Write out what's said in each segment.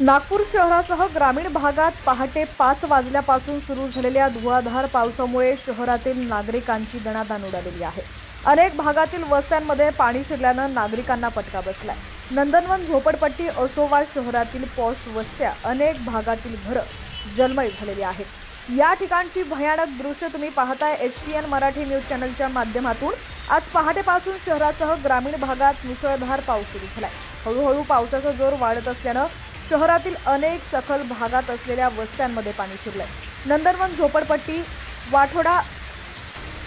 नागपूर शहरासह ग्रामीण भागात पहाटे 5 वाजल्यापासून सुरू झालेल्या धुवाधार पावसामुळे शहरातील नागरिकांची दणादण उडालेली आहे। अनेक भागातील वस्त्यांमध्ये पाणी शिरल्यानं नागरिकांना फटका बसलाय। नंदनवन झोपडपट्टी असोवा शहरातील पॉश वस्त्या अनेक भागातील घरं जलमय झालेली आहेत। या ठिकाणची भयानक दृश्य तुम्ही पाहताय HPN मराठी न्यूज चॅनलच्या माध्यमातून। आज पहाटेपासून शहरासह ग्रामीण भागात मुसळधार पाऊस सुरू झालाय। हळूहळू पावसाचा जोर वाढत असल्यानं शहरातील अनेक सखल भागात असलेल्या वस्त्यांमध्ये पाणी शिरलंय। नंदनवन झोपडपट्टी, वाठोडा,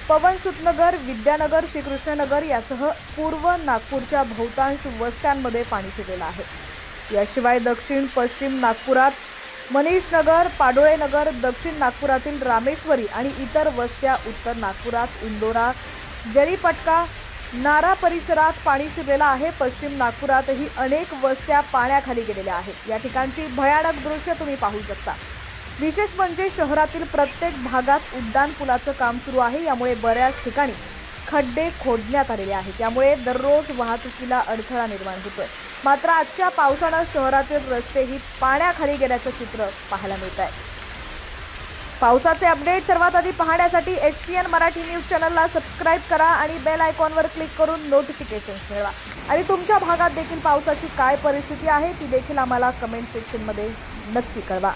पवनसुतनगर, विद्यानगर, श्रीकृष्णनगर यासह पूर्व नागपूरच्या बहुतांश वस्त्यांमध्ये पाणी शिरलेलं आहे। याशिवाय दक्षिण पश्चिम नागपुरात मनीषनगर, पाडोळेनगर, दक्षिण नागपुरातील रामेश्वरी आणि इतर वस्त्या, उत्तर नागपुरात इंदोरा, जरीपटका, नारा परिसरात पाणी शिरलेलं आहे। पश्चिम नागपुरातही अनेक वस्त्या पाण्याखाली गेलेल्या आहेत। या ठिकाणची भयानक दृश्य तुम्ही पाहू शकता। विशेष म्हणजे शहरातील प्रत्येक भागात उड्डाणपुलाचं काम सुरू आहे। यामुळे बऱ्याच ठिकाणी खड्डे खोदण्यात आलेले आहेत। त्यामुळे दररोज वाहतुकीला अडथळा निर्माण होतोय। मात्र आजच्या पावसानं शहरातील रस्तेही पाण्याखाली गेल्याचं चित्र पाहायला मिळत आहे। पावसाचे अपडेट सर्वात आधी पाहण्यासाठी HPN मराठी न्यूज चॅनलला सबस्क्राइब करा आणि बेल आयकॉनवर क्लिक करून नोटिफिकेशन्स मिळवा। आणि तुमच्या भागात देखील पावसाची काय परिस्थिती आहे ती देखील आम्हाला कमेंट सेक्शनमध्ये नक्की कळवा।